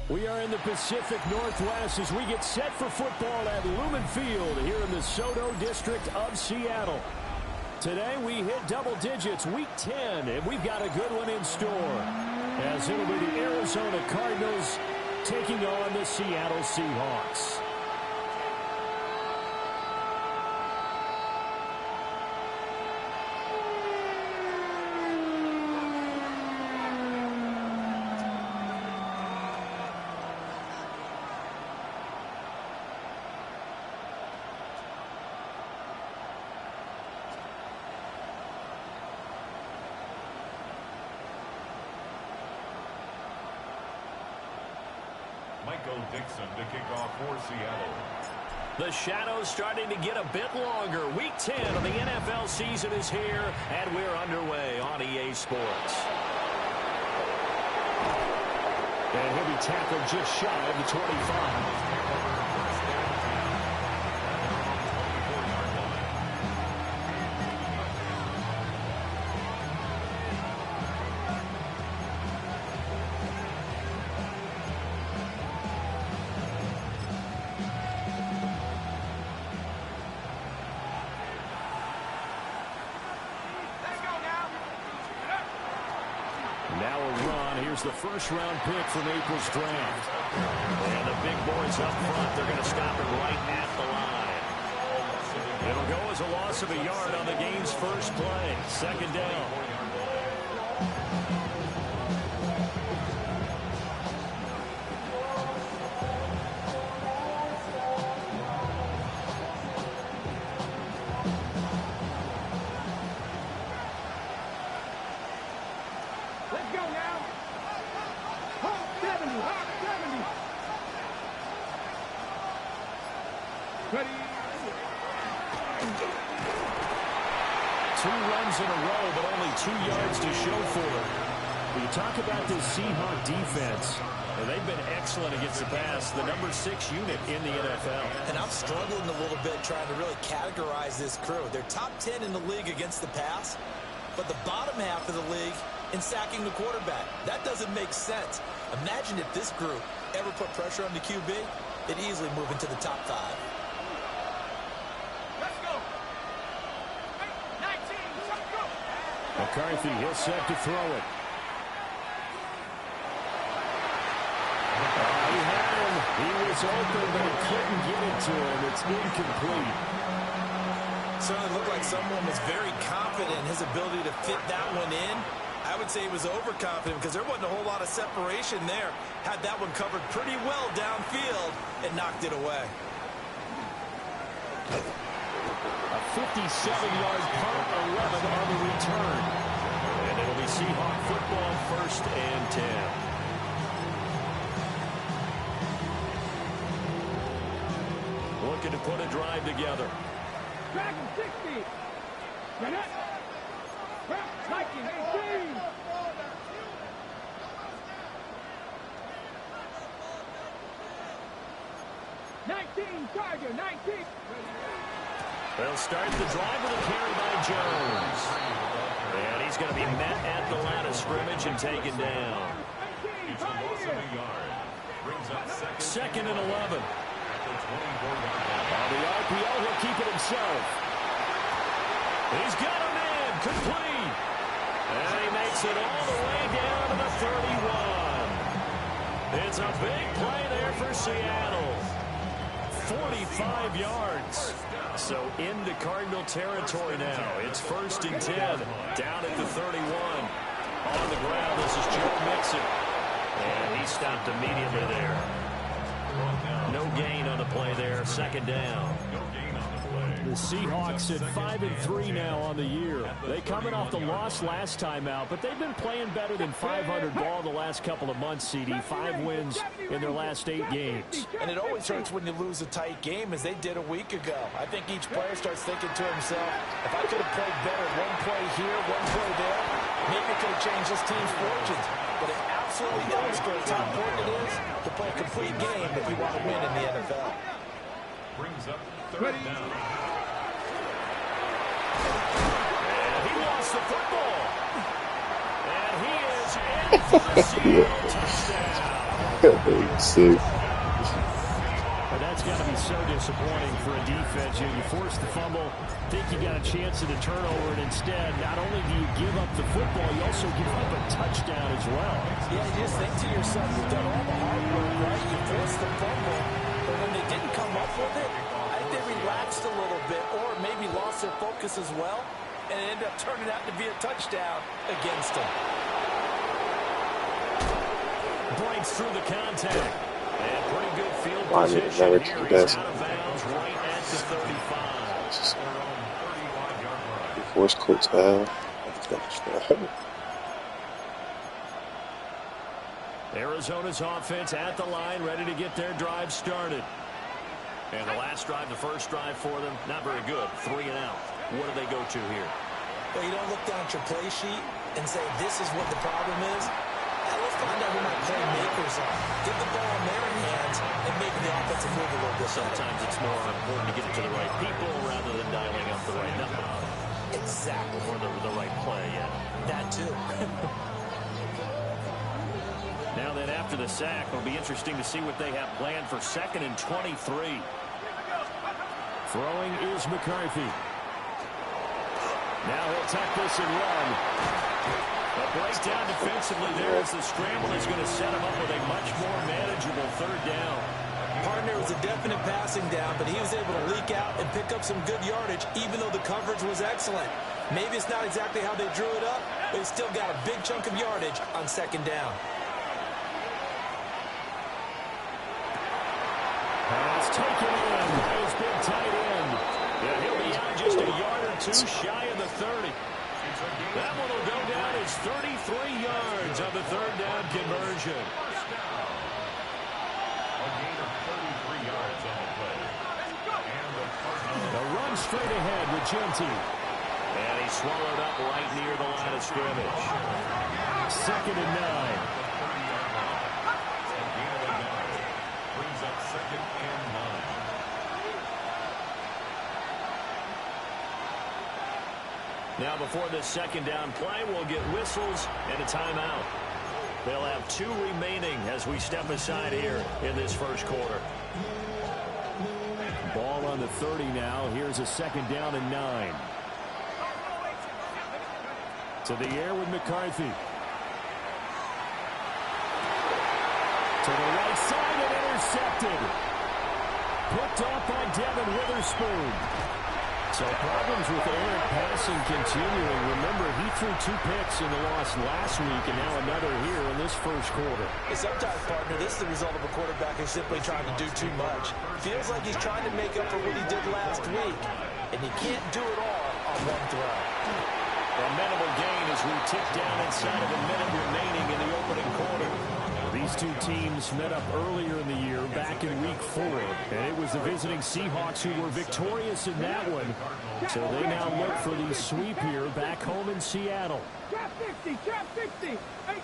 We are in the Pacific Northwest as we get set for football at Lumen Field here in the SoDo district of Seattle. Today we hit double digits, week 10, and we've got a good one in store, as it'll be the Arizona Cardinals taking on the Seattle Seahawks. Michael Dixon to kick off for Seattle. The shadows starting to get a bit longer. Week 10 of the NFL season is here, and we're underway on EA Sports. And he'll be tackled just shy of the 25. Now a run. Here's the first-round pick from April's draft. And the big boys up front, they're going to stop it right at the line. It'll go as a loss of a yard on the game's first play. Second down. Two runs in a row, but only 2 yards to show for it. When you talk about this Seahawk defense, and they've been excellent against the pass, the number 6 unit in the NFL. And I'm struggling a little bit trying to really categorize this crew. They're top 10 in the league against the pass, but the bottom half of the league in sacking the quarterback. That doesn't make sense. Imagine if this group ever put pressure on the QB, it'd easily move into the top 5. McCarthy, he'll set to throw it. He had him. He was open, but he couldn't get it to him. It's incomplete. Certainly looked like someone was very confident in his ability to fit that one in. I would say he was overconfident because there wasn't a whole lot of separation there. Had that one covered pretty well downfield and knocked it away. A 57-yard punt, 11 on the return. And it'll be Seahawk football, 1st and 10. Looking to put a drive together. Back in 60. Get it. Viking 18. Charger, 19. They'll start the drive with a carry by Jones. And he's going to be met at the line of scrimmage and taken down. It's a loss of a yard. Brings up second and 11. On the RPO, he'll keep it himself. He's got a man, complete. And he makes it all the way down to the 31. It's a big play there for Seattle. 45 yards. So into Cardinal territory now. It's 1st and 10. Down at the 31. On the ground, this is Joe Mixon. And he stopped immediately there. No gain on the play there. Second down. The Seahawks at 5-3 now on the year. They coming off the loss last time out, but they've been playing better than 500 ball the last couple of months, CD. 5 wins in their last 8 games. And it always hurts when you lose a tight game, as they did a week ago. I think each player starts thinking to himself, if I could have played better one play here, one play there, maybe it could have changed this team's fortunes. But it absolutely illustrates how important it is to play a complete game if you want to win in the NFL. Brings up 3rd down. And he lost the football. And he is in for the Seattle touchdown. Sick. But that's got to be so disappointing for a defense. You force the fumble, think you got a chance at a turnover, and instead, not only do you give up the football, you also give up a touchdown as well. Yeah, you just think to yourself, you've done all the hard work, right? You forced the fumble, but when they didn't come up with it, I think they relaxed a little bit, or maybe lost their focus as well, and it ended up turning out to be a touchdown against them. Breaks through the contact. And pretty good field Why did position never here. do He's that? out of bounds right at the 35. Force quits now. Arizona's offense at the line, ready to get their drive started. And the last drive, the first drive for them, not very good. 3 and out. What do they go to here? Well, you don't look down at your play sheet and say, this is what the problem is. Let's find out who my playmakers are. Get the ball in their hands and make the offensive move a little bit. Sometimes it's more important to get it to the right people rather than dialing up the right number. Exactly. Or the right play, yeah. That too. Now then, after the sack, it'll be interesting to see what they have planned for 2nd and 23. Throwing is McCarthy. Now he'll tuck this and run. A breakdown defensively there as the scramble is going to set him up with a much more manageable 3rd down. Partner was a definite passing down, but he was able to leak out and pick up some good yardage, even though the coverage was excellent. Maybe it's not exactly how they drew it up, but he still got a big chunk of yardage on 2nd down. Pass taken in by his big tight end. Yeah, he'll be out just a yard or 2 shy of the 30. That one will go down as 33 yards on the 3rd down conversion. A gain of 33 yards on the play. And A run straight ahead with Genty. And he swallowed up right near the line of scrimmage. 2nd and 9. brings up 2nd and 9. Now before this 2nd down play, we'll get whistles and a timeout. They'll have 2 remaining as we step aside here in this first quarter. Ball on the 30 now. Here's a 2nd down and 9. To the air with McCarthy. To the right side and intercepted. Picked off by Devin Witherspoon. So problems with errant passing continuing. Remember, he threw 2 picks in the loss last week, and now another here in this first quarter. Sometimes, partner, this is the result of a quarterback who's simply trying to do too much. Feels like he's trying to make up for what he did last week, and he can't do it all on one throw. A minimal gain as we tick down inside of a minute remaining in the opening quarter. These 2 teams met up earlier in the year, back in week 4, and it was the visiting Seahawks who were victorious in that one. So they now look for the sweep here back home in Seattle. Trap 60, trap 60,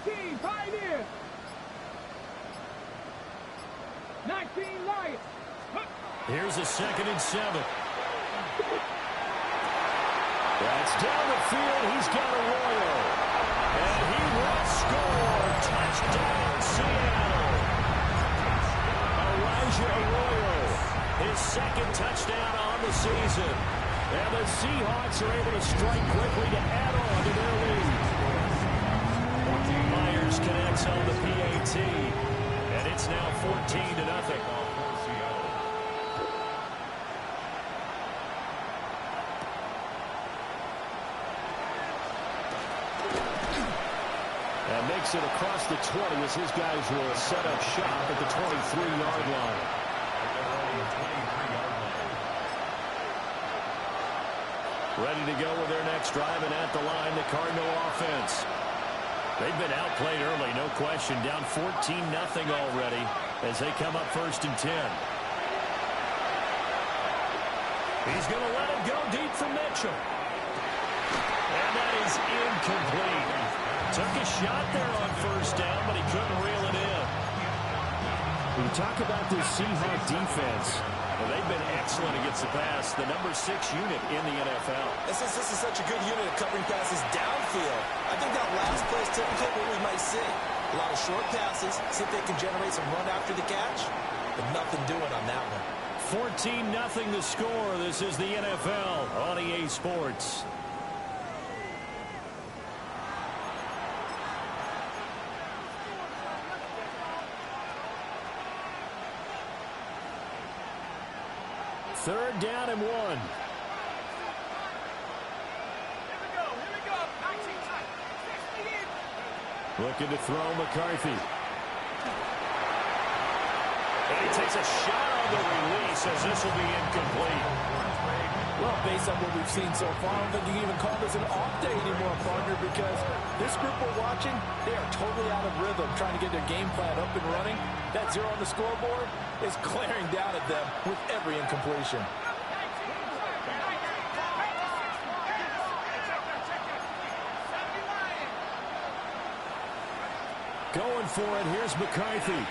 18, Pioneer. 19, Lions. Here's a 2nd and 7. That's down the field. He's got Arroyo. And he will score. Touchdown, Seattle. Elijah Arroyo, his 2nd touchdown on the season. And the Seahawks are able to strike quickly to add on to their lead. Myers connects on the PAT. And it's now 14-0. And makes it across the 20 as his guys will set up shop at the 23-yard line. Ready to go with their next drive, and at the line, the Cardinal offense. They've been outplayed early, no question. Down 14-0 already as they come up 1st and 10. He's going to let it go deep for Mitchell. And that is incomplete. Took a shot there on 1st down, but he couldn't reel it in. When you talk about this Seahawks defense, well, they've been excellent against the pass, the number 6 unit in the NFL. This is such a good unit of covering passes downfield, I think that last play is typically what we might see. A lot of short passes, see if they can generate some run after the catch, but nothing doing on that one. 14-0 the score. This is the NFL on EA Sports. Third down and 1. Here we go. 19 Looking to throw McCarthy. And he takes a shot on the release as this will be incomplete. Well, based on what we've seen so far, I don't think you can even call this an off day anymore, partner, because this group we're watching, they are totally out of rhythm, trying to get their game plan up and running. That 0 on the scoreboard is glaring down at them with every incompletion. Going for it. Here's McCarthy.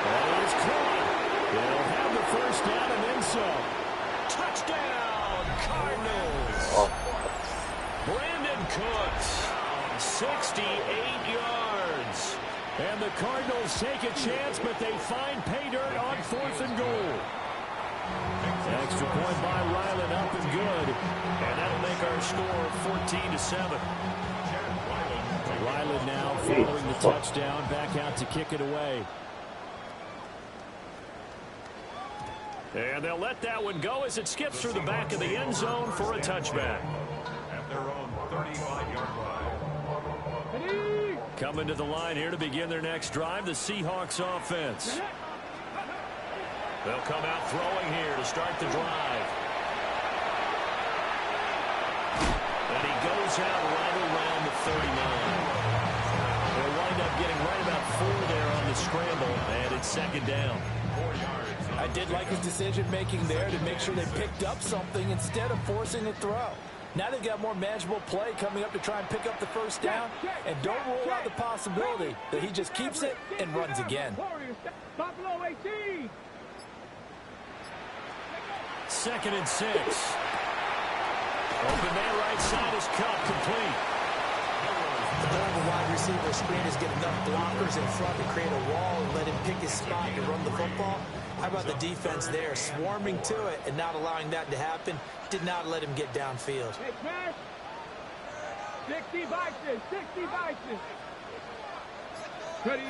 That is caught. They'll have the first down and then some. Touchdown, Cardinals. Brandon Cooks, 68 yards. And the Cardinals take a chance, but they find pay dirt on 4th and goal. Extra point by Ryland, up and good. And that'll make our score 14-7. Ryland now following the touchdown, back out to kick it away. And they'll let that one go as it skips through the back of the end zone for a touchback. At their own 35-yard line. Coming to the line here to begin their next drive, the Seahawks offense. They'll come out throwing here to start the drive. And he goes out right around the 39. They'll wind up getting right about 4 there on the scramble, and it's second down. 4 yards. I did like his decision-making there to make sure they picked up something instead of forcing a throw. Now they've got more manageable play coming up to try and pick up the first down, and don't rule out the possibility that he just keeps it and runs again. Buffalo 18. 2nd and 6. Open man right side is cut complete. The goal of the wide receiver screen is get enough blockers in front to create a wall and let him pick his spot to run the football. How about the defense there, swarming to it and not allowing that to happen? Did not let him get downfield. Hey, Cash. 60 Vikings. 60 Vikings. Ready.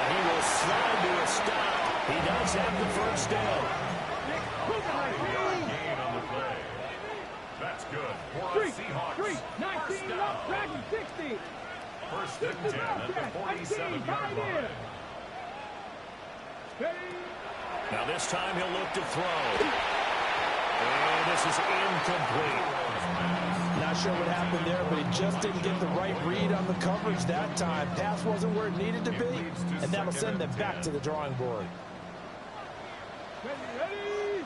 He will slide to a stop. He does have the first down. Gain on the play. That's good for our Seahawks. 19 up, Dragon 60. First and 10 at the 47-yard line. Now this time he'll look to throw. And this is incomplete. Not sure what happened there, but he just didn't get the right read on the coverage that time. Pass wasn't where it needed to be, and that'll send them back to the drawing board. Ready.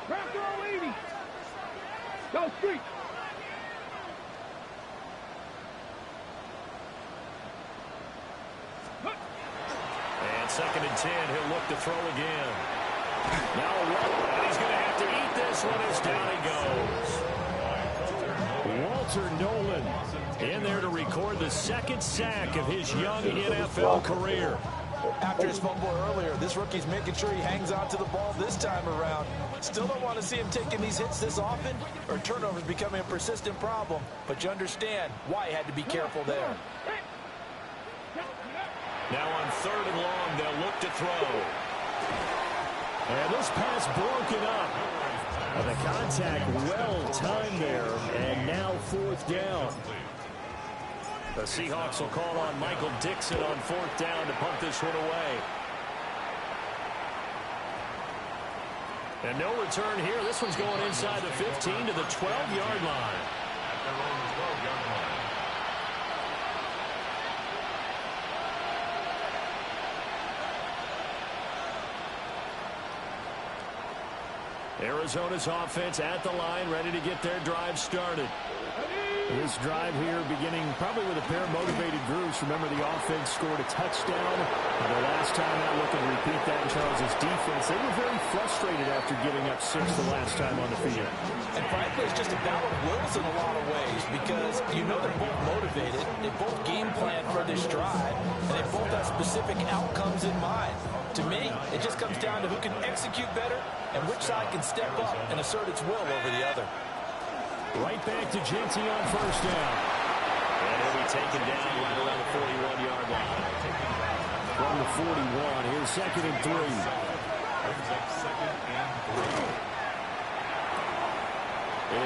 Bravo 80. Go street. And 2nd and 10, he'll look to throw again. Now a run, and he's going to have to eat this one as down he goes. Walter Nolan in there to record the 2nd sack of his young NFL career. After his fumble earlier, this rookie's making sure he hangs on to the ball this time around. Still don't want to see him taking these hits this often, or turnovers becoming a persistent problem. But you understand why he had to be careful there. Now on 3rd and long, they'll look to throw. And this pass broken up. And the contact well timed there, and now 4th down. The Seahawks will call on Michael Dixon on 4th down to punt this one away. And no return here. This one's going inside the 15 to the 12-yard line. At their own 12-yard line. Arizona's offense at the line, ready to get their drive started. Ready. This drive here beginning probably with a pair of motivated groups. Remember, the offense scored a touchdown. The last time out, looking to repeat that in Charles' defense. They were very frustrated after giving up 6 the last time on the field. And frankly, it's just a battle of wills in a lot of ways because you know they're both motivated. They both game plan for this drive, and they both have specific outcomes in mind. To me, it just comes down to who can execute better and which side can step up and assert its will over the other. Right back to Jeanty on first down. And he'll be taken down right around the 41-yard line. From the 41, here's 2nd and 3.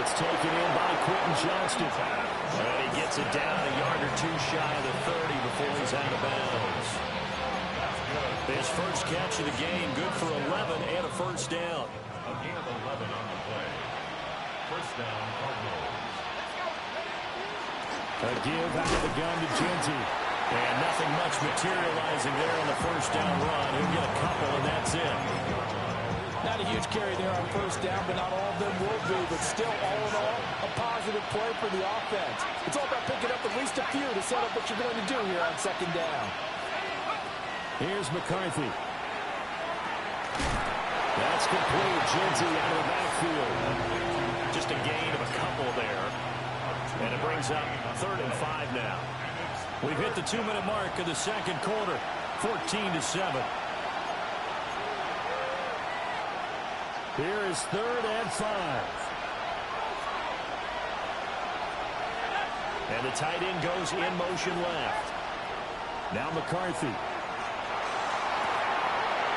It's taken in by Quentin Johnston. And he gets it down a yard or two shy of the 30 before he's out of bounds. His first catch of the game, good for 11 and a first down. A gain of 11 on the play. First down, Cardinals. A give out of the gun to Jeanty. And nothing much materializing there on the first down run. He'll get a couple, and that's it. Not a huge carry there on first down, but not all of them will be. But still, all in all, a positive play for the offense. It's all about picking up at least a few to set up what you're going to do here on 2nd down. Here's McCarthy. That's complete. Jeanty out of the backfield. Just a gain of a couple there. And it brings up 3rd and 5 now. We've hit the 2-minute mark of the second quarter. 14-7. Here is 3rd and 5. And the tight end goes in motion left. Now McCarthy.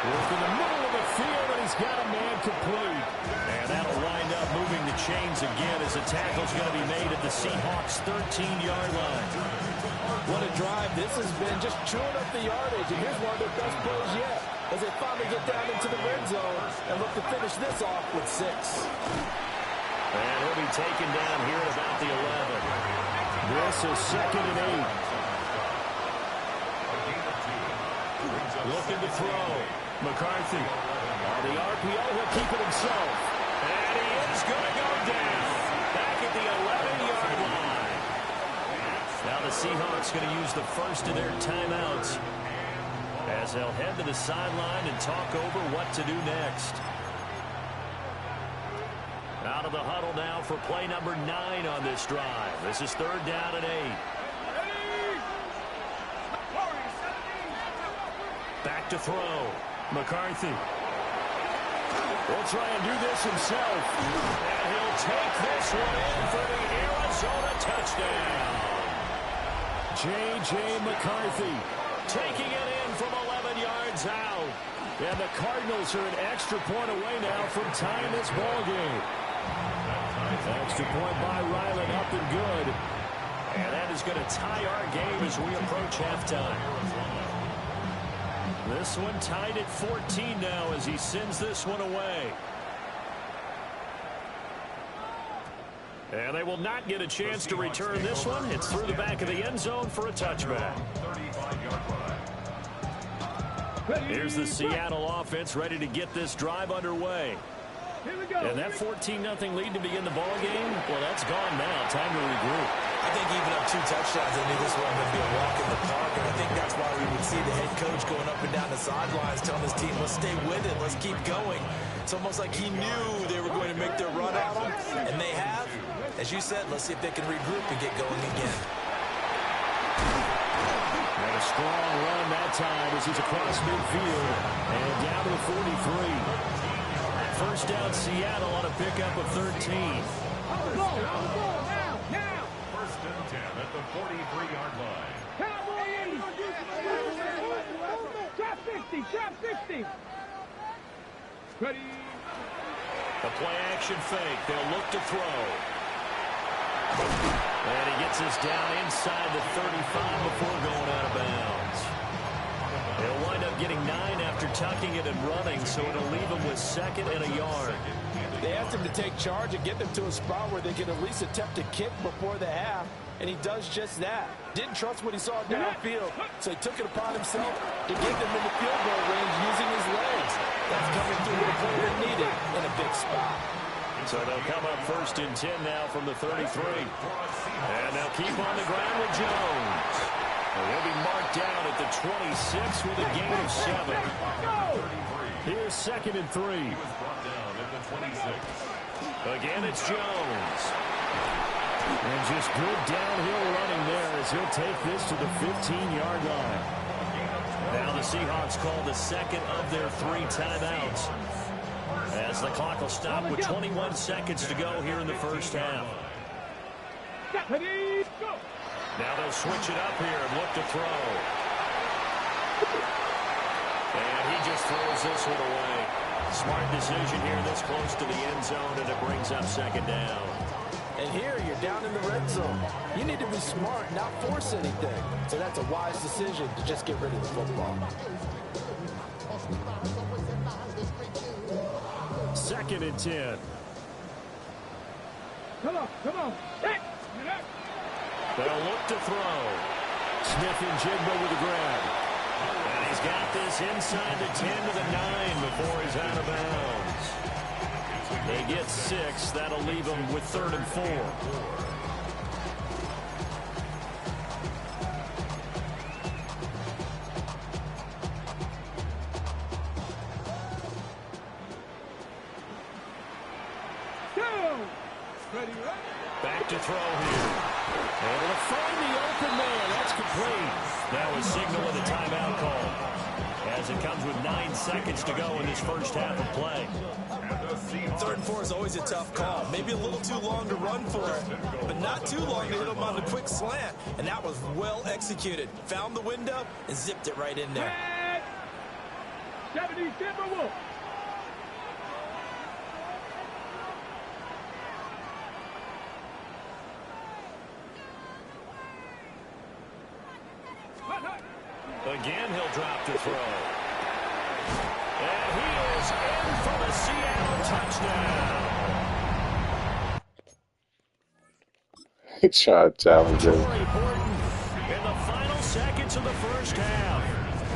Work in the middle of the field, and he's got a man complete. And that'll wind up moving the chains again as the tackle's going to be made at the Seahawks' 13-yard line. What a drive this has been, just chewing up the yardage. And here's one of their best plays yet as they finally get down into the red zone and look to finish this off with 6. And he'll be taken down here at about the 11. This is 2nd and 8. Looking to throw. McCarthy. On the RPO, he'll keep it himself. And he is going to go down. Back at the 11-yard line. Now the Seahawks going to use the first of their timeouts as they'll head to the sideline and talk over what to do next. Out of the huddle now for play number 9 on this drive. This is 3rd down and 8. Back to throw. McCarthy. Will try and do this himself. And he'll take this one in for the Arizona touchdown. J.J. McCarthy taking it in from 11 yards out. And the Cardinals are an extra point away now from tying this ball game. Extra point by Ryland, up and good. And that is going to tie our game as we approach halftime. This one tied at 14 now as he sends this one away. And they will not get a chance to return this one. It's through the back of the end zone for a touchback. Here's the Seattle offense ready to get this drive underway. And that 14-0 lead to begin the ball game, well, that's gone now. Time to regroup. I think even up 2 touchdowns, they knew this one would be a walk in the park, and I think that's why we would see the head coach going up and down the sidelines telling his team, let's stay with it, let's keep going. It's almost like he knew they were going to make their run at him, and they have. As you said, let's see if they can regroup and get going again. And a strong run that time as he's across midfield and down to the 43. First down Seattle on a pickup of 13. Now. First and 10 at the 43-yard line. Cowboys! Trap 60, trap 60. Ready. The play action fake. They'll look to throw. And he gets us down inside the 35 before going out of bounds. They'll wind up getting 9 after tucking it and running, so it'll leave them with 2nd and a yard. They asked him to take charge and get them to a spot where they can at least attempt a kick before the half, and he does just that. Didn't trust what he saw downfield, so he took it upon himself to get them in the field goal range using his legs. That's coming through with a play that needed in a big spot. So they'll come up first and 10 now from the 33. And they'll keep on the ground with Jones. And he'll be marked down at the 26 with a gain of 7. Here's 2nd and 3. Again, it's Jones. And just good downhill running there as he'll take this to the 15-yard line. Now the Seahawks call the second of their 3 timeouts, as the clock will stop with 21 seconds to go here in the first half. Now they'll switch it up here and look to throw. And he just throws this one away. Smart decision here this close to the end zone, and it brings up 2nd down. And here you're down in the red zone. You need to be smart, not force anything. So that's a wise decision to just get rid of the football. 2nd and 10. Come on. Hey, They'll look to throw. Smith and Jigba with the grab. And he's got this inside the 10 to the 9 before he's out of bounds. They get 6. That'll leave them with 3rd and 4. Back to throw here. Able to find the open man. That's complete. That was signal with a timeout call, as it comes with 9 seconds to go in this first half of play. 3rd and 4 is always a tough call. Maybe a little too long to run for it, but not too long to hit him on the quick slant. And that was well executed. Found the window and zipped it right in there. 70 Timberwolves. Again, he'll drop to throw. And he is in for the Seattle touchdown. Shot challenger. Torrey Horton in the final seconds of the first half.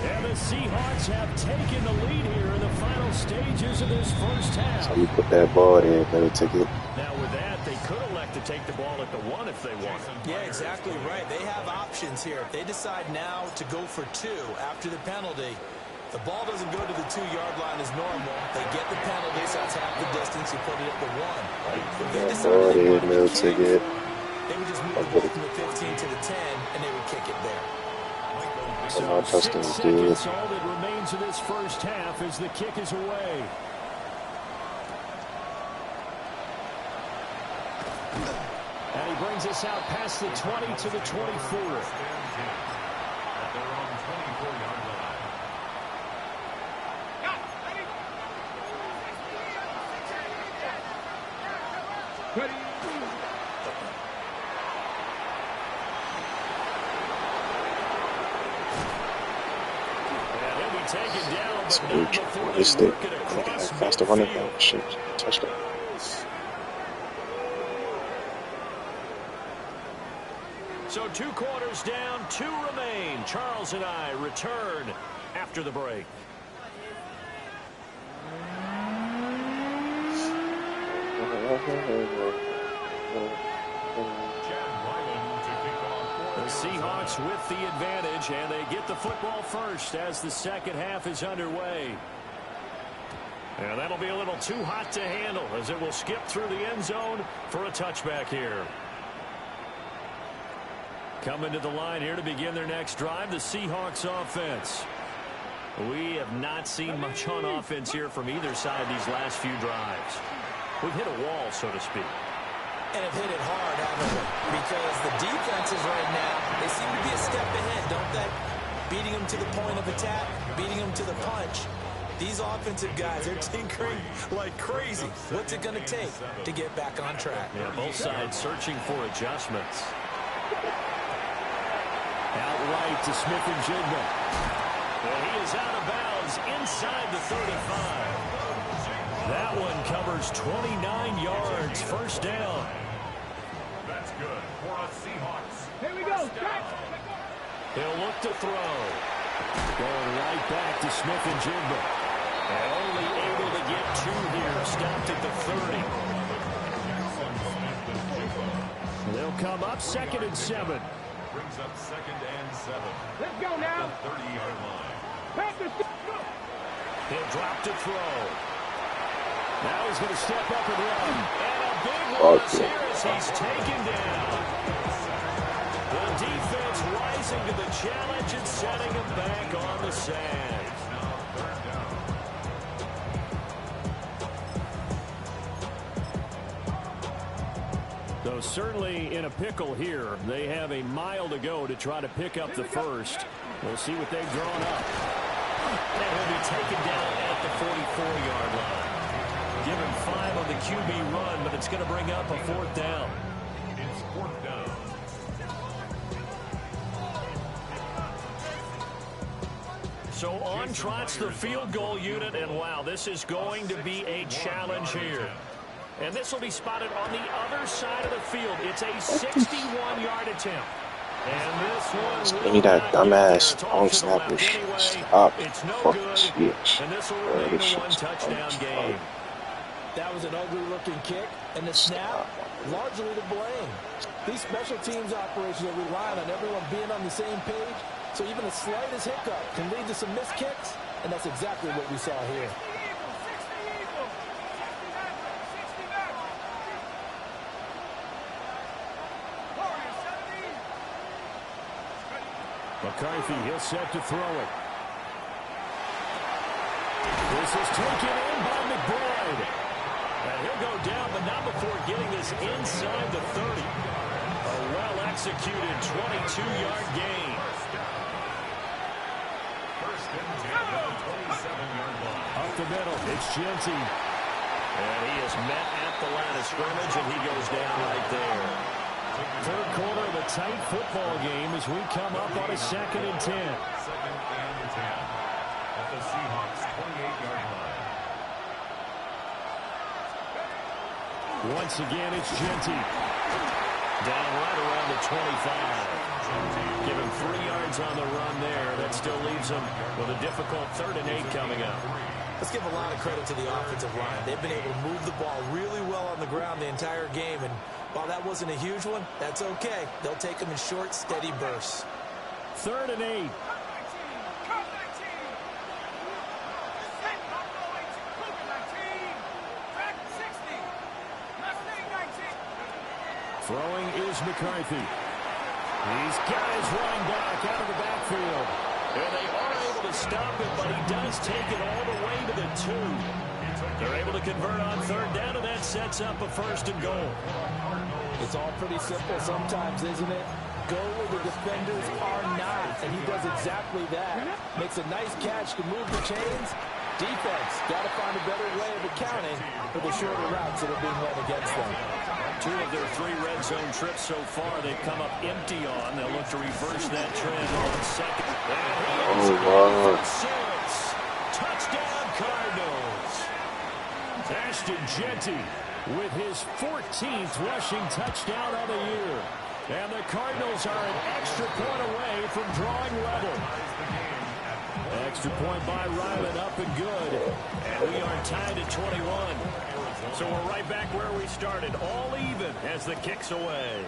And the Seahawks have taken the lead here in the final stages of this first half. So you put that ball there, better take it. Now with that, they could elect to take the ball at the 1 if they want. Yeah, exactly right. They have options here. If they decide now to go for 2 after the penalty, the ball doesn't go to the 2-yard line as normal. They get the penalty, so that's half the distance. You put it at the 1. If they decide they want to kick it, they would just move the ball from the 15 to the 10, and they would kick it there. So my 6 Tuscany's seconds, good. all that remains of this first half as the kick is away. And he brings us out past the 20 to the 24. Ready. And he'll be taken down, but Smooth, not before they realistic. work it I think I across have faster running midfield. back. Shit, touchdown. So 2 quarters down, 2 remain. Charles and I return after the break. The Seahawks with the advantage, and they get the football first as the second half is underway. And that'll be a little too hot to handle as it will skip through the end zone for a touchback here. Coming to the line here to begin their next drive, the Seahawks offense. We have not seen much on offense here from either side these last few drives. We've hit a wall, so to speak. And have hit it hard, haven't we? Because the defenses right now, they seem to be a step ahead, don't they? Beating them to the point of attack, beating them to the punch. These offensive guys are tinkering like crazy. What's it going to take to get back on track? Yeah, both sides searching for adjustments. Outright to Smith and Jigba. And he is out of bounds inside the 35. That one covers 29 yards. First down. That's good for the Seahawks. Here we go. He'll look to throw. Going right back to Smith and Jigba. And only able to get 2 here. Stopped at the 30. come up 2nd and 7. Brings up 2nd and 7. Let's go now. The 30-yard line. Pass the He'll drop to throw. Now he's going to step up and run. And a big Oh, loss here as he's taken down. The defense rising to the challenge and setting him back on the sand. Now 3rd down. So certainly in a pickle here. They have a mile to go to try to pick up the first. We'll see what they've drawn up. And he'll be taken down at the 44-yard line. Give him 5 on the QB run, but it's going to bring up a 4th down. It's 4th down. So on trots the field goal unit, and wow, this is going to be a challenge here. And this will be spotted on the other side of the field. It's a 61-yard attempt. And this one Give me that dumbass long snapper shit. Stop. It's no Fucking good. bitch. And this will Bro, remain this a shit's one-touchdown game. That was an ugly-looking kick, and the snap largely to blame. These special teams operations are relying on everyone being on the same page, so even the slightest hiccup can lead to some missed kicks, and that's exactly what we saw here. McCarthy, he'll set to throw it. This is taken in by McBride. And he'll go down, but not before getting this inside the 30. A well-executed 22-yard gain. First and 10 at the 27-yard line. Up the middle, it's Genty. And he is met at the line of scrimmage, and he goes down right there. 3rd quarter of a tight football game as we come up on a 2nd and 10. 2nd and 10 at the Seahawks 28-yard line. Once again, it's Genty. Down right around the 25. Give him 3 yards on the run there. That still leaves him with a difficult 3rd and 8 coming up. Let's give a lot of credit to the offensive line. They've been able to move the ball really well on the ground the entire game, and while that wasn't a huge one, that's okay. They'll take them in short, steady bursts. 3rd and 8. Throwing is McCarthy. He's got his running back out of the backfield. And they are able to stop him, but he does take it all the way to the 2. They're able to convert on 3rd down, and that sets up a 1st and goal. It's all pretty simple sometimes, isn't it? Go where the defenders are not, and he does exactly that. Makes a nice catch to move the chains. Defense got to find a better way of accounting for the shorter routes that are being run against them. 2 of their 3 red zone trips so far they've come up empty on. They'll look to reverse that trend on 2nd. Oh, wow. 6. Touchdown Cardinals. Ashton Genty with his 14th rushing touchdown of the year. And the Cardinals are an extra point away from drawing level. Extra point by Ryland, up and good. And we are tied at 21. So we're right back where we started, all even as the kick's away.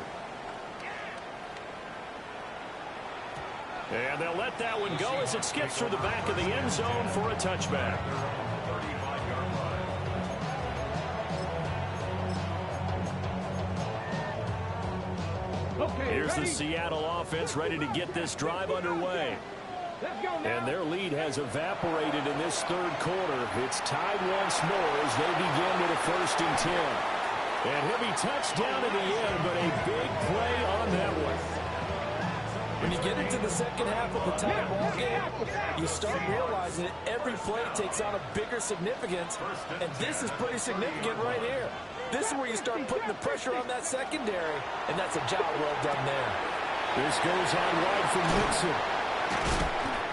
And they'll let that one go as it skips through the back of the end zone for a touchback. Here's the Seattle offense ready to get this drive underway. And their lead has evaporated in this 3rd quarter. It's tied once more as they begin with a 1st and 10. And he'll be touched down in the end, but a big play on that one. When you get into the second half of the tie ball game, you start realizing that every play takes on a bigger significance, and this is pretty significant right here. This is where you start putting the pressure on that secondary, and that's a job well done there. This goes on wide from Mixon.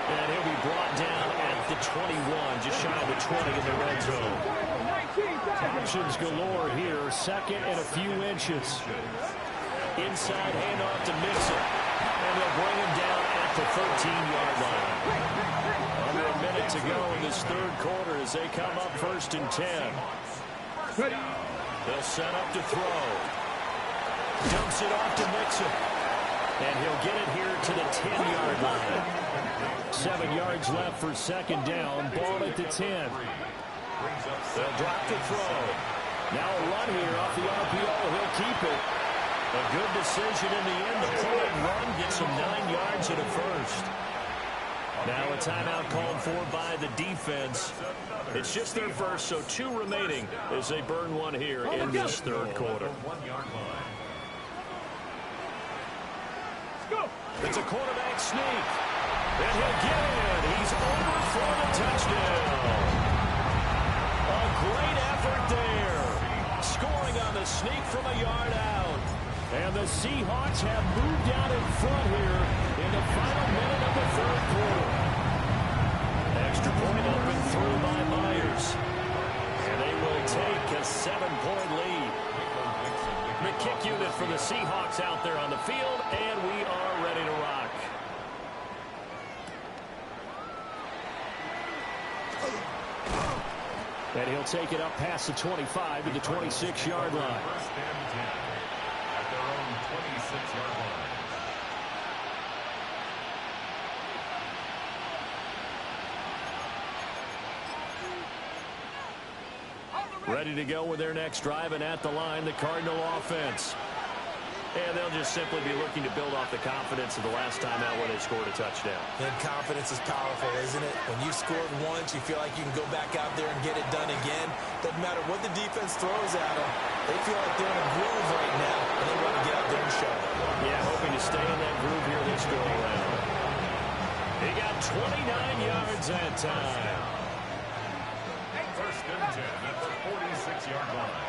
And he'll be brought down at the 21, just shy of the 20 in the red zone. Options galore here, 2nd and a few inches. Inside handoff to Mixon. And they'll bring him down at the 13-yard line. Under a minute to go in this 3rd quarter as they come up 1st and 10. They'll set up to throw. Dumps it off to Mixon. And he'll get it here to the 10-yard line. 7 yards left for second down. Ball at the 10. They'll drop to throw. Now a run here off the RPO. He'll keep it. A good decision in the end. The play and run gets him 9 yards and a first. Now a timeout called for by the defense. It's just their first, so 2 remaining as they burn one here in this third quarter. It's a quarterback sneak. And he'll get it. He's over for the touchdown. A great effort there. Scoring on the sneak from a yard out. And the Seahawks have moved out in front here in the final minute of the third quarter. Extra point up and through by Myers. And they will take a 7-point lead. The kick unit for the Seahawks out there on the field, and we are ready to rock. And he'll take it up past the 25 to the 26-yard line. First and 10 at their own 26-yard line. Ready to go with their next drive, and at the line, the Cardinal offense. And they'll just simply be looking to build off the confidence of the last time out where they scored a touchdown. And confidence is powerful, isn't it? When you scored once, you feel like you can go back out there and get it done again. Doesn't matter what the defense throws at them. They feel like they're in a groove right now, and they want to get out there and show it. Yeah, hoping to stay in that groove here this go-around. He got 29 yards that time. First and 10 at the 46-yard line.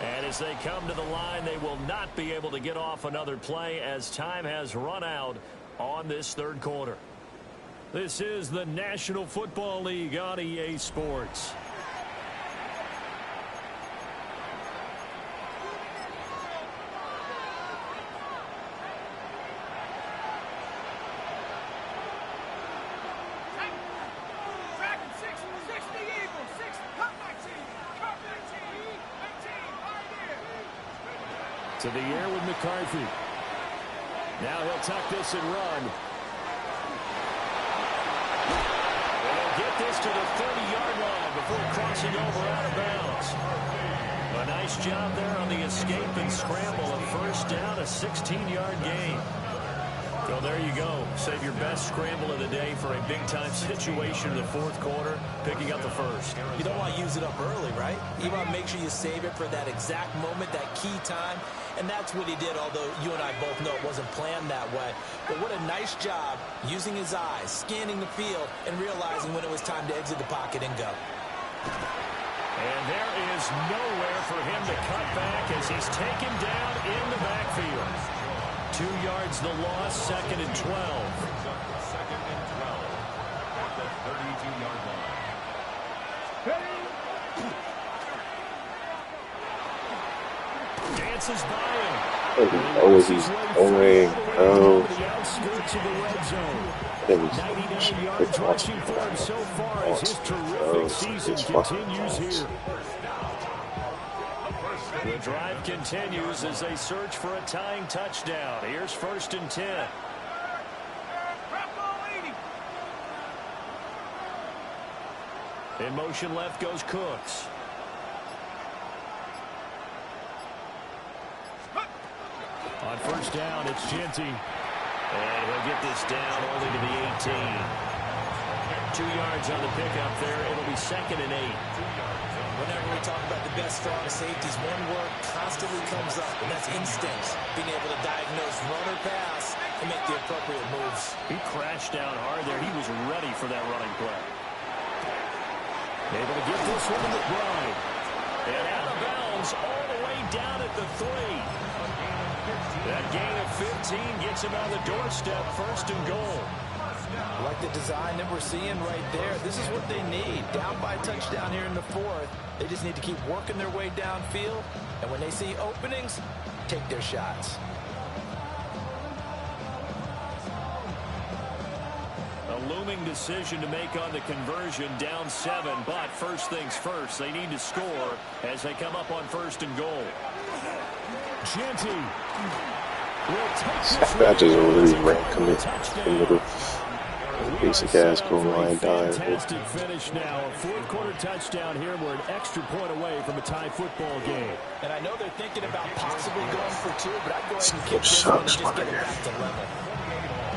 And as they come to the line, they will not be able to get off another play as time has run out on this third quarter. This is the National Football League on EA Sports. To the air with McCarthy. Now he'll tuck this and run. And he'll get this to the 30-yard line before crossing over out of bounds. A nice job there on the escape and scramble. A first down, a 16-yard gain. So there you go. Save your best scramble of the day for a big-time situation in the fourth quarter, picking up the first. You don't want to use it up early, right? You want to make sure you save it for that exact moment, that key time. And that's what he did, although you and I both know it wasn't planned that way. But what a nice job using his eyes, scanning the field, and realizing when it was time to exit the pocket and go. And there is nowhere for him to cut back as he's taken down in the backfield. 2 yards the loss, second and 12. Second and 12 at the 32-yard line. Dances by him. Oh, he's going. Oh, The outskirts of the red zone. that was 99 yards rushing for him so far as his terrific season continues here. The drive continues as they search for a tying touchdown. Here's first and 10. In motion left goes Cooks. On first down, it's Genty. And he'll get this down only to the 18. 2 yards on the pickup there. It'll be second and 8. Whenever we talk about the best strong safeties, one word constantly comes up, and that's instincts. Being able to diagnose run or pass and make the appropriate moves. He crashed down hard there. He was ready for that running play. Able to get this one to McBride. And out of bounds all the way down at the 3. That gain of 15 gets him on the doorstep, first and goal. Like the design that we're seeing right there, this is what they need. Down by a touchdown here in the fourth. They just need to keep working their way downfield. And when they see openings, take their shots. A looming decision to make on the conversion, down 7. But first things first, they need to score as they come up on 1st and goal. Jeanty will take this. I just really ran commit in the basic ass goal line dive. Fantastic finish now. A fourth-quarter touchdown here. We're an extra point away from a tie football game. And I know they're thinking about possibly going for 2, but I'd go ahead and kick this one and just get it back to level.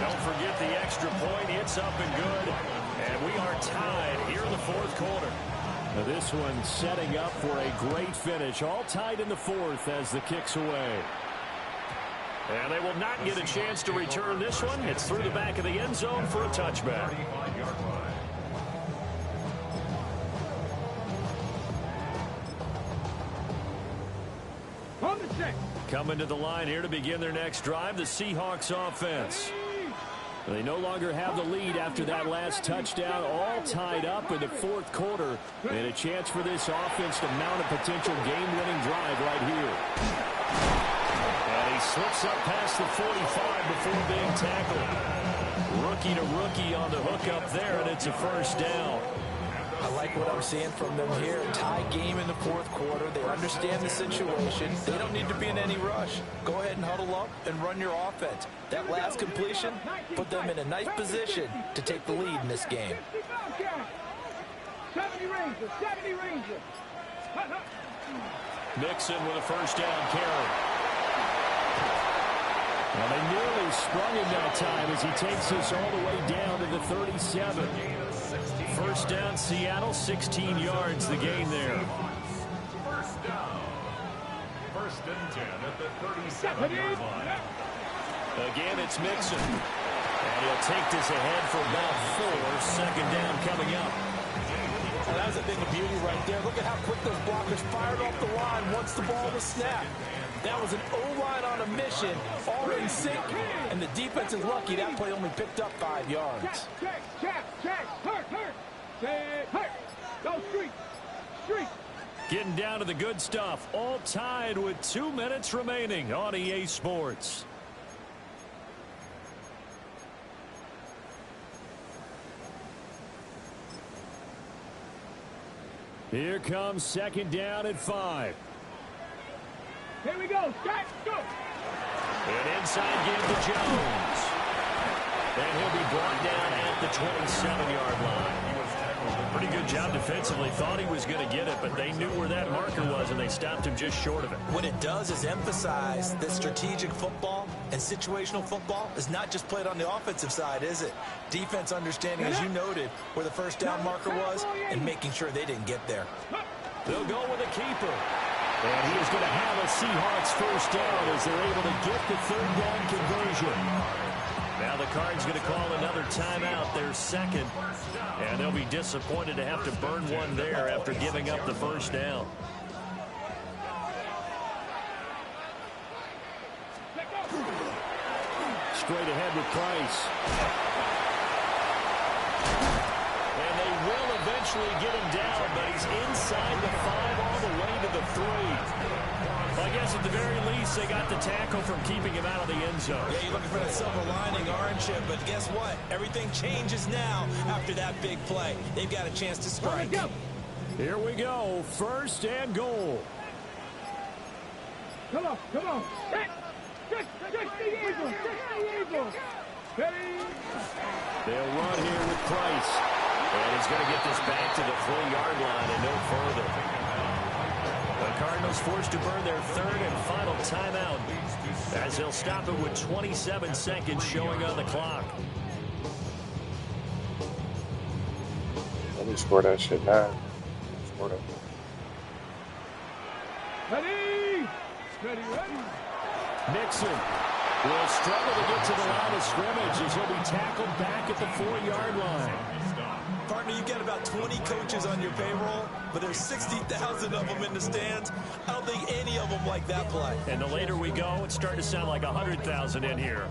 Don't forget the extra point. It's up and good. And we are tied here in the fourth quarter. Now this one setting up for a great finish. All tied in the fourth as the kick's away. And they will not get a chance to return this one. It's through the back of the end zone for a touchback. Coming to the line here to begin their next drive, the Seahawks offense. They no longer have the lead after that last touchdown, all tied up in the fourth quarter. And a chance for this offense to mount a potential game-winning drive right here. And he slips up past the 45 before being tackled. Rookie to rookie on the hook up there, and it's a first down. I like what I'm seeing from them here. Tie game in the fourth quarter. They understand the situation. They don't need to be in any rush. Go ahead and huddle up and run your offense. That last completion put them in a nice position to take the lead in this game. 70 Rangers, 70 Rangers. Nixon with a first down carry. Well, they nearly sprung him that time as he takes us all the way down to the 37. First down, Seattle, 16 yards the gain there. First down. 1st and 10 at the 37-yard line. Again, it's Mixon. And he'll take this ahead for about 4. Second down coming up. Well, that was a thing of beauty right there. Look at how quick those blockers fired off the line once the ball was snapped. That was an O-line on a mission, all in sync, and the defense is lucky that play only picked up 5 yards. Check, hurt, hurt, go street. Getting down to the good stuff, all tied with 2 minutes remaining on EA Sports. Here comes second down at 5. Here we go, Jack, go. An inside give to Jones. And he'll be brought down at the 27-yard line. Pretty good job defensively. Thought he was going to get it, but they knew where that marker was, and they stopped him just short of it. What it does is emphasize that strategic football and situational football is not just played on the offensive side, is it? Defense understanding, as you noted, where the first down marker was and making sure they didn't get there. They'll go with a keeper. And he is going to have a Seahawks first down as they're able to get the third down conversion. Now the Cards going to call another timeout, their second. And they'll be disappointed to have to burn one there after giving up the first down. Straight ahead with Price. And they will eventually get him down, but he's inside the 5 all the way to the 3. Well, I guess at the very least, they got the tackle from keeping him out of the end zone. Yeah, you're looking for that silver lining, aren't you? But guess what? Everything changes now after that big play. They've got a chance to strike. Here we go. First and goal. Come on. Just the Eagles. Ready? They'll run here with Price. And he's going to get this back to the 3-yard line and no further. The Cardinals forced to burn their third and final timeout as they'll stop it with 27 seconds showing on the clock. Let me score that shit now. Score that. Ready. Nixon will struggle to get to the line of scrimmage as he'll be tackled back at the 4-yard line. Partner, you've got about 20 coaches on your payroll, but there's 60,000 of them in the stands. I don't think any of them like that play. And the later we go, it's starting to sound like 100,000 in here.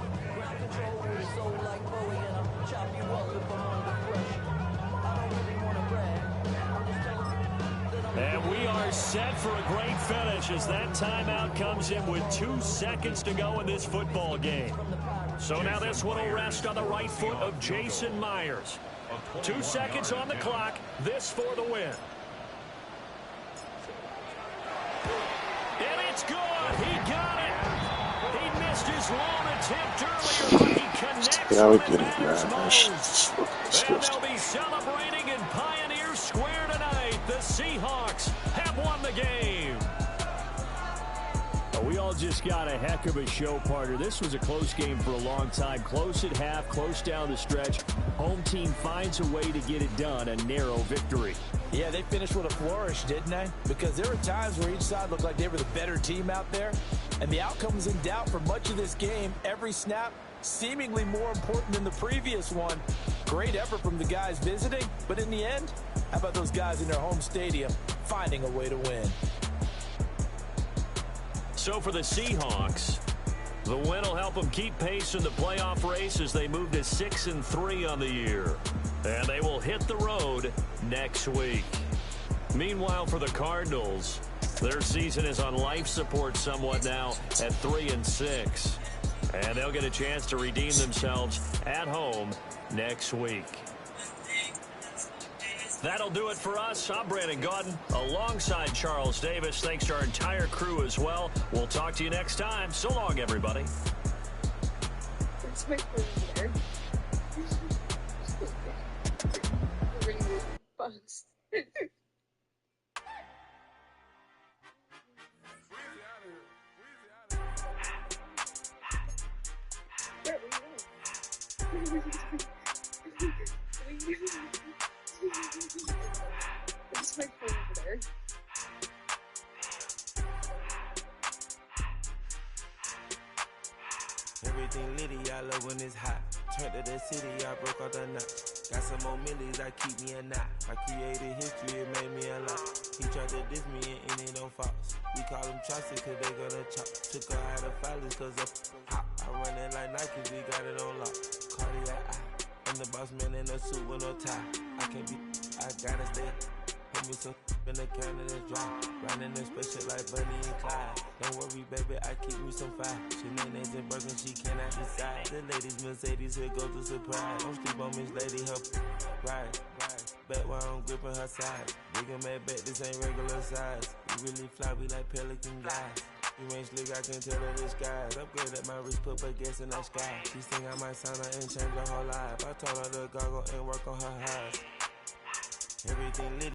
And we are set for a great finish as that timeout comes in with 2 seconds to go in this football game. So now this one will rest on the right foot of Jason Myers. 2 seconds on the clock. This for the win. And it's good. He got it. He missed his lone attempt earlier, but he connects Yeah, we when get it it, matters man. most. Fucking And disgusting. they'll be celebrating in Pioneer Square tonight. The Seahawks have won the game. We all just got a heck of a show, partner. This was a close game for a long time. Close at half, close down the stretch. Home team finds a way to get it done, a narrow victory. Yeah, they finished with a flourish, didn't they? Because there were times where each side looked like they were the better team out there, and the outcome was in doubt for much of this game. Every snap seemingly more important than the previous one. Great effort from the guys visiting, but in the end, how about those guys in their home stadium finding a way to win? So for the Seahawks, the win will help them keep pace in the playoff race as they move to 6-3 on the year. And they will hit the road next week. Meanwhile, for the Cardinals, their season is on life support somewhat now at 3-6. And they'll get a chance to redeem themselves at home next week. That'll do it for us. I'm Brandon Gaudin alongside Charles Davis. Thanks to our entire crew as well. We'll talk to you next time. So long, everybody. It's my phone there. Bugs. It's my phone there. Everything litty, I love when it's hot. Turned to the city, I broke out the knot. Got some more millies, I keep me a knot. I created history, it made me a lot. He tried to diss me and it on Fox. We call them Chaucer cause they gonna chop. Took her out of filers cause of hot. I run it like Nike, we got it on lock. Cardiac eye. I'm the boss man in a suit with no tie. I can't be, I gotta stay. Put me some in the can and it's dry. Riding this spaceship like Bunny and Clyde. Don't worry, baby, I keep me some fire. Shenanigans and Birkin, she cannot decide. The ladies, Mercedes, here go to surprise. Don't sleep on Miss Lady, help ride. Back while I'm gripping her side. Big and mad back, this ain't regular size. We really fly, we like Pelican guys. You ain't slick, I can tell her the skies. Upgrade at my wrist, put my gas in that sky. She think I might sign her and change her whole life. I told her to goggle and work on her eyes. Everything lit.